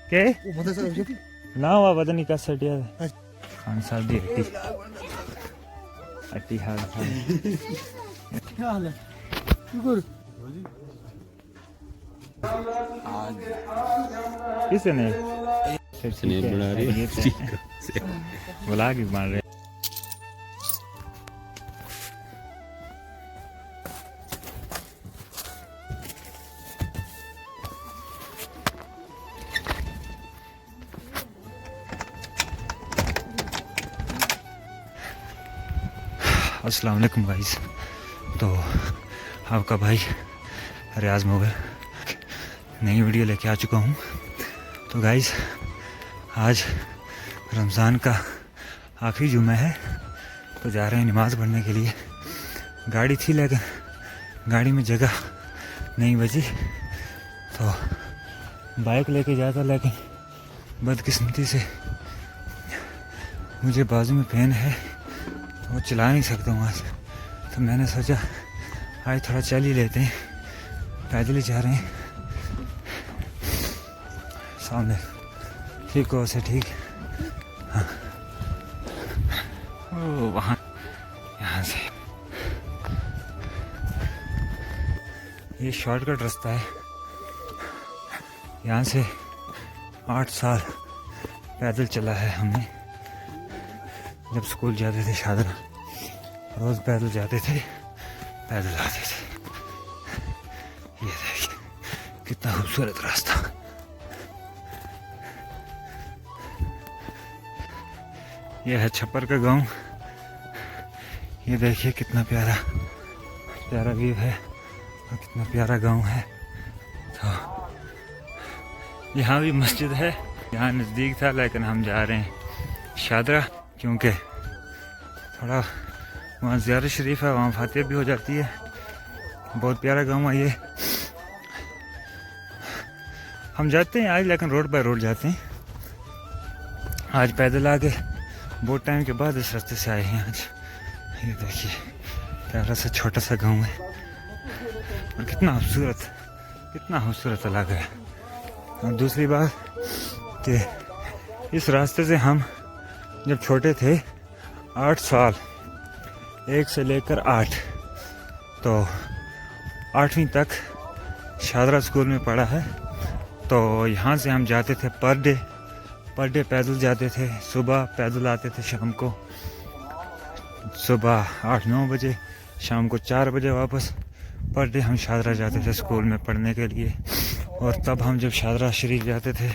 के ना हुआ पता नहीं क्या सटिया खान साहब दी हट्टी हट्टी हाल क्या हाल है? शुक्र। किसने स्नेह बना रही है बुला के मार रहे अस्सलाम वालेकुम गाइस। तो आपका भाई रियाज मोगर नई वीडियो लेके आ चुका हूँ। तो गाइस आज रमज़ान का आखिरी जुम्मा है, तो जा रहे हैं नमाज़ पढ़ने के लिए। गाड़ी थी लेकिन गाड़ी में जगह नहीं बची, तो बाइक लेके जाता, लेकिन बदकिस्मती से मुझे बाजू में पेन है, तो वो चला नहीं सकता हूँ आज। तो मैंने सोचा आज थोड़ा चल ही लेते हैं, पैदल ही जा रहे हैं। सामने ठीक हो से ठीक, हाँ ओ वहाँ यहाँ से ये शॉर्टकट रास्ता है। यहाँ से 8 साल पैदल चला है हमने। जब स्कूल जाते थे शादरा, रोज़ पैदल जाते थे, पैदल आते थे। ये देखिए कितना खूबसूरत रास्ता। ये है छप्पर का गांव। ये देखिए कितना प्यारा प्यारा व्यू है और कितना प्यारा गांव है। तो यहाँ भी मस्जिद है, यहाँ नज़दीक था, लेकिन हम जा रहे हैं शादरा, क्योंकि थोड़ा वहाँ ज़ियारत शरीफ है, वहाँ फातिहा भी हो जाती है। बहुत प्यारा गांव है ये। हम जाते हैं आज, लेकिन रोड बाय रोड जाते हैं। आज पैदल आके बहुत टाइम के बाद इस रास्ते से आए हैं आज। ये देखिए प्यारा सा छोटा सा गांव है और कितना खूबसूरत इलाका है। और दूसरी बात कि इस रास्ते से हम जब छोटे थे 8 साल, 1 से लेकर 8, तो 8वीं तक शादरा स्कूल में पढ़ा है। तो यहाँ से हम जाते थे पर डे पैदल जाते थे। सुबह पैदल आते थे, शाम को सुबह 8-9 बजे, शाम को 4 बजे वापस। पर डे हम शादरा जाते थे स्कूल में पढ़ने के लिए। और तब हम जब शादरा शरीफ जाते थे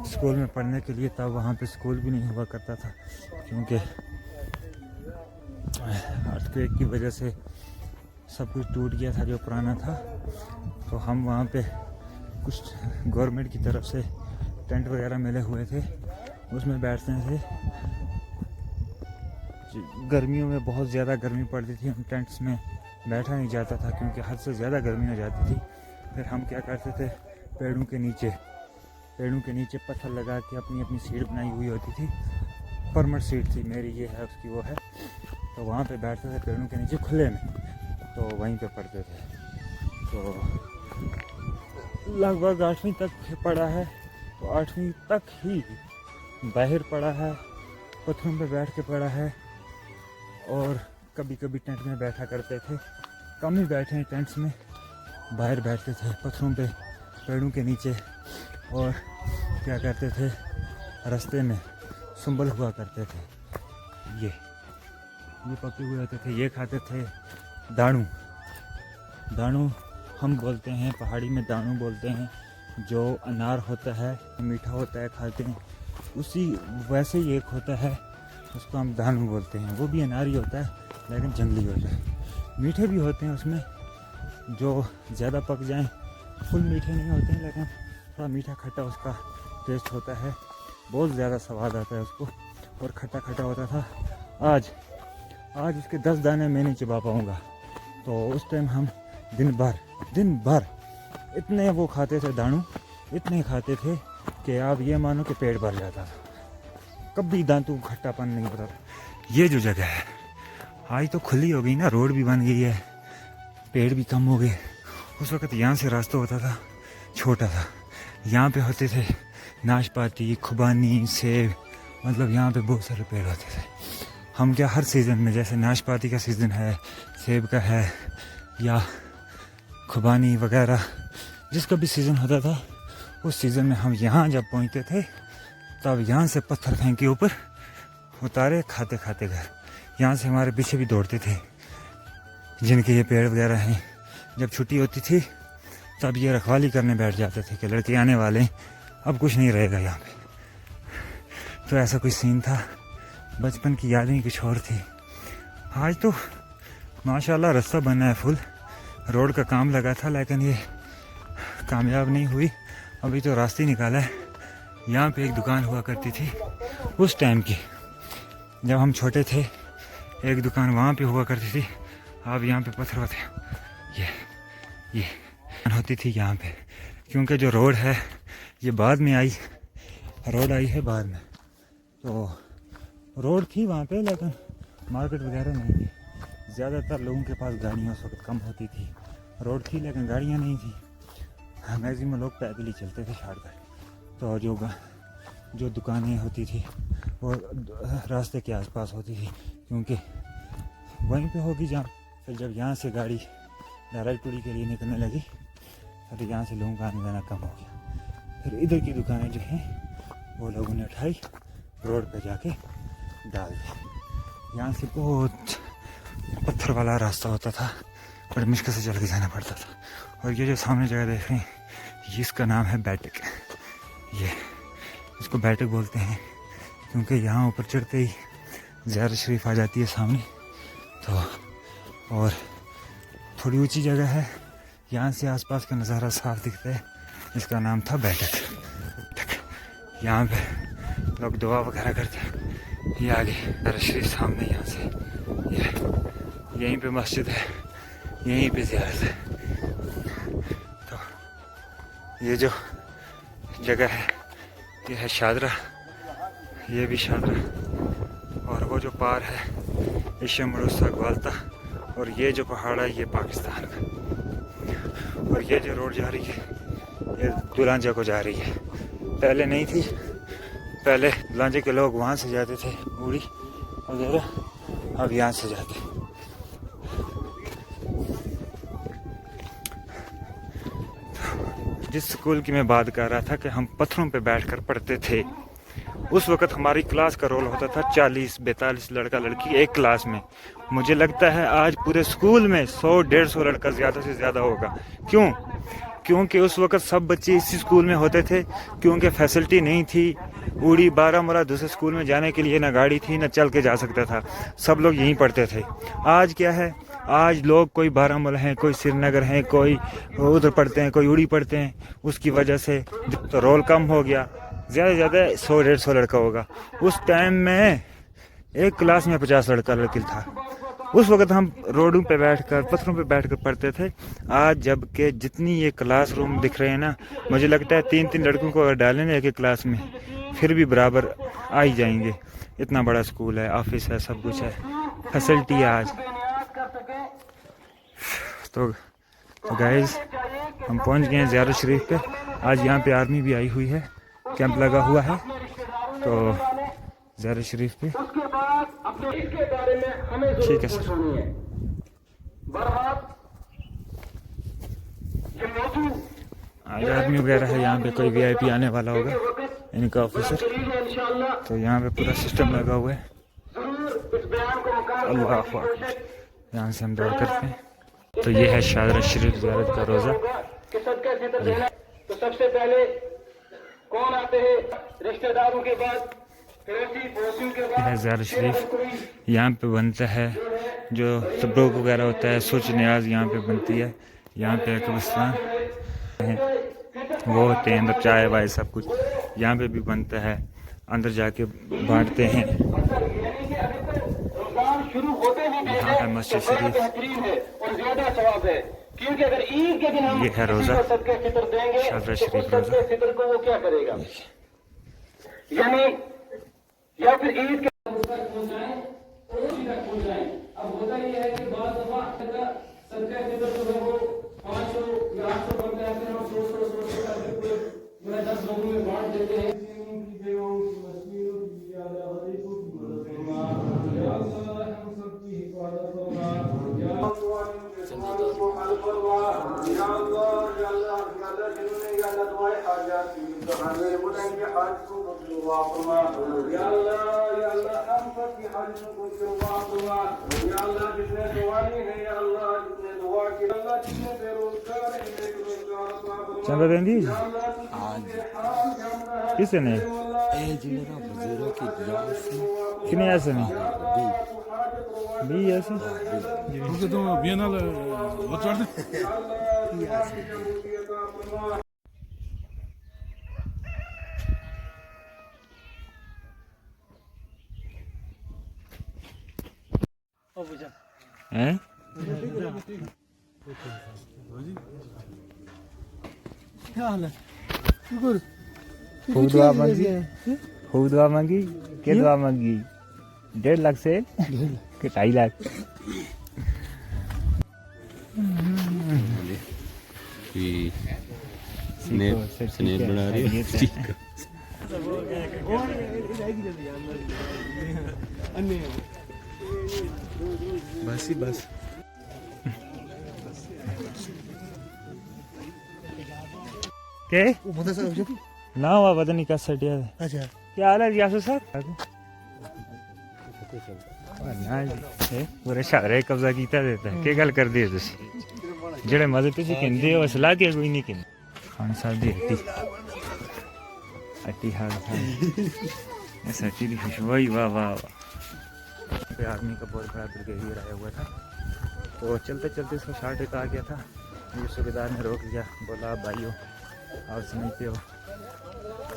स्कूल में पढ़ने के लिए, तब वहाँ पे स्कूल भी नहीं हुआ करता था, क्योंकि अर्थक्वेक की वजह से सब कुछ टूट गया था जो पुराना था। तो हम वहाँ पे कुछ गवर्नमेंट की तरफ से टेंट वगैरह मिले हुए थे, उसमें बैठते थे। गर्मियों में बहुत ज़्यादा गर्मी पड़ती थी, हम टेंट्स में बैठा नहीं जाता था, क्योंकि हद से ज़्यादा गर्मी हो जाती थी। फिर हम क्या करते थे, पेड़ों के नीचे पत्थर लगा के अपनी अपनी सीट बनाई हुई होती थी। परमानेंट सीट थी, मेरी ये है, उसकी वो है। तो वहाँ पे बैठते थे पेड़ों के नीचे खुले में, तो वहीं पे पढ़ते थे। तो लगभग 8वीं तक पढ़ा है, तो 8वीं तक ही बाहर पढ़ा है, पत्थरों पे बैठ के पढ़ा है। और कभी कभी टेंट में बैठा करते थे, कम ही बैठे हैं टेंट्स में, बाहर बैठते थे पत्थरों पे, पेड़ों के नीचे। और क्या करते थे, रास्ते में सुंबल हुआ करते थे, ये पके हुए होते थे, ये खाते थे। दाणू हम बोलते हैं, पहाड़ी में दाणू बोलते हैं। जो अनार होता है, मीठा होता है, खाते हैं। उसी वैसे ही एक होता है, उसको हम दाणू बोलते हैं। वो भी अनार ही होता है, लेकिन जंगली होता है। मीठे भी होते हैं उसमें, जो ज़्यादा पक जाएं, फुल मीठे नहीं होते हैं, लेकिन थोड़ा मीठा खट्टा उसका टेस्ट होता है। बहुत ज़्यादा स्वाद आता है उसको, और खट्टा खट्टा होता था। आज उसके 10 दाने मैं नहीं चबा पाऊँगा। तो उस टाइम हम दिन भर इतने वो खाते थे, दाणू इतने खाते थे कि आप ये मानो कि पेट भर जाता था, कभी दांतों खट्टापन नहीं होता था। ये जो जगह है आज तो खुली हो गई ना, रोड भी बन गई है, पेड़ भी कम हो गए। उस वक्त यहाँ से रास्ता होता था, छोटा था, यहाँ पे होते थे नाशपाती, खुबानी, सेब, मतलब यहाँ पे बहुत सारे पेड़ होते थे। हम क्या हर सीज़न में, जैसे नाशपाती का सीज़न है, सेब का है, या खुबानी वगैरह जिसका भी सीज़न होता था, उस सीज़न में हम यहाँ जब पहुँचते थे तब यहाँ से पत्थर फेंक के ऊपर उतारे, खाते खाते घर। यहाँ से हमारे पीछे भी दौड़ते थे जिनके ये पेड़ वगैरह हैं। जब छुट्टी होती थी तब ये रखवाली करने बैठ जाते थे कि लड़के आने वाले हैं, अब कुछ नहीं रहेगा यहाँ पे। तो ऐसा कोई सीन था। बचपन की यादें कुछ और थी। आज तो माशाल्लाह रास्ता बना है फुल, रोड का काम लगा था लेकिन ये कामयाब नहीं हुई। अभी तो रास्ते निकाला है। यहाँ पे एक दुकान हुआ करती थी उस टाइम की, जब हम छोटे थे, एक दुकान वहाँ पे हुआ करती थी। अब यहाँ पे पत्थर वत्थर ये होती थी यहाँ पे, क्योंकि जो रोड है ये बाद में आई, रोड आई है बाद में। तो रोड थी वहाँ पे लेकिन मार्केट वगैरह नहीं थी। ज़्यादातर लोगों के पास गाड़ियाँ उस वक्त कम होती थी। रोड थी लेकिन गाड़ियाँ नहीं थी। मैक्सिमम लोग पैदल ही चलते थे शॉर्टकट। तो जो दुकानें होती थी वो रास्ते के आसपास होती थी, क्योंकि वहीं पे होगी जहाँ। फिर जब यहाँ से गाड़ी नारायणपुरी के लिए निकलने लगी तो यहाँ से लोगों का आने जाना कम हो गया। फिर इधर की दुकानें जो हैं वो लोगों ने उठाई, रोड पे जाके डाल दी। यहाँ से बहुत पत्थर वाला रास्ता होता था, बड़ी मुश्किल से चल के जाना पड़ता था। और ये जो सामने जगह देख रहे हैं इसका नाम है बैठक। ये इसको बैठक बोलते हैं क्योंकि यहाँ ऊपर चढ़ते ही ज़ियारत शरीफ आ जाती है सामने। तो और थोड़ी ऊंची जगह है, यहाँ से आसपास का नज़ारा साफ दिखता है। इसका नाम था बैठक। यहाँ पे लोग दुआ वगैरह करते हैं। ये आगे ज़ियारत शरीफ सामने, यहाँ से यहीं पे मस्जिद है, यहीं पे ज़ियारत है। तो ये जो जगह है ये है शादरा, ये भी शादरा। और वो जो पार है इशमरुस्सा ग्वालता, और ये जो पहाड़ है ये पाकिस्तान का। और ये जो रोड जा रही है ये दुलांजा को जा रही है। पहले नहीं थी, पहले दुलांजे के लोग वहाँ से जाते थे बूढ़ी वगैरह, अब यहाँ से जाते। जिस स्कूल की मैं बात कर रहा था कि हम पत्थरों पे बैठकर पढ़ते थे, उस वक़्त हमारी क्लास का रोल होता था 40-42 लड़का लड़की एक क्लास में। मुझे लगता है आज पूरे स्कूल में 100-150 लड़का ज़्यादा से ज़्यादा होगा। क्यों? क्योंकि उस वक़्त सब बच्चे इसी स्कूल में होते थे, क्योंकि फैसिलिटी नहीं थी। उड़ी बारामूला दूसरे स्कूल में जाने के लिए ना गाड़ी थी ना चल के जा सकता था, सब लोग यहीं पढ़ते थे। आज क्या है, आज लोग कोई बारामूला हैं, कोई श्रीनगर हैं, कोई उधर पढ़ते हैं, कोई उड़ी पढ़ते हैं। उसकी वजह से तो रोल कम हो गया, ज़्यादा से ज़्यादा 100-150 लड़का होगा। उस टाइम में एक क्लास में 50 लड़का लड़की था। उस वक़्त हम रोडों पे बैठकर पत्थरों पे बैठकर पढ़ते थे। आज जबकि जितनी ये क्लासरूम दिख रहे हैं ना, मुझे लगता है 3-3 लड़कों को अगर डालें ना एक एक क्लास में फिर भी बराबर आ ही जाएंगे। इतना बड़ा स्कूल है, ऑफिस है, सब कुछ है, फैसिलिटी है आज। तो गाइस हम पहुंच गए हैं ज़ियारत शरीफ पे। आज यहाँ पे आर्मी भी आई हुई है, कैंप लगा हुआ है। तो ज़ियारत शरीफ पे ठीक है सर। आज आर्मी वगैरह है यहाँ पे, कोई VIP आने वाला होगा, इनका ऑफिसर। तो यहाँ पे पूरा सिस्टम लगा हुआ है। अल्लाह अकबर। यहाँ से हम दुआ करते हैं। तो ये है शादरा शरीफ ज़ियारत का रोज़ा। तो सबसे पहले कौन आते हैं? रिश्तेदारों के बाद है ज़ियारत शरीफ। यहाँ पे बनता है जो तबरूक वगैरह होता है, सुच न्याज यहाँ पे बनती है। यहाँ पे कब्रिस्तान है, वो होते हैं अंदर, चाय वाय सब कुछ यहाँ पे भी बनता है, अंदर जाके बांटते हैं। यहाँ है मस्जिद शरीफ, ये है रोज़ा शादरा शरीफ रोज़ा। या फिर ईद के अब होता ये है कि बाद दफा सदका फितर जो है वो 500 या 800 बनता है, फिर हम 100 10 लोगों में बांट देते हैं। चंदा देंदी किसे ने कितने ऐसे ने भी ऐसे Porque tu viene al otro lado. हैं क्या हाल है? शुक्र। खूब दुआ मांगी खूब दुआ मांगी क्या दुआ मांगी 1.5 लाख से कि 2.5 लाख स्नेह बना रही है बस ही बस के वो पता सब ना हुआ पता नहीं कस सटिया अच्छा क्या हाल है यासु सर ना जी पूरे शहर कब्जा कीता देता है के गल कर दी तुसी जेड़े मजे तुसी कहंदे हो असला के कोई नहीं कहंदा खान साहब दी हट्टी हाल ऐसा हट्टी दी खुशबू ही वाह वाह पे आर्मी का बहुत बड़ा ब्रिगेडियर आया हुआ था तो चलते चलते उसका शार्ट एक आ गया था मुझे सूबेदार ने रोक लिया बोला आप भाइयों आप समझते हो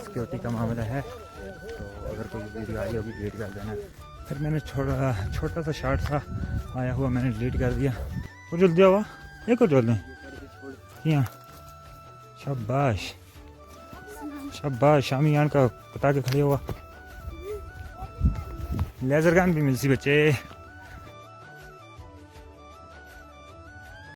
सिक्योरिटी का मामला है तो अगर कोई वीडियो आई होगी डिलीट कर देना फिर मैंने छोटा सा शार्ट था आया हुआ मैंने डिलीट कर दिया वो जल्दी हुआ एक और जोड़ दें यहाँ शाबाश शाबाश शामियान का पता के खड़े हुआ लेजर गन भी मिलती बच्चे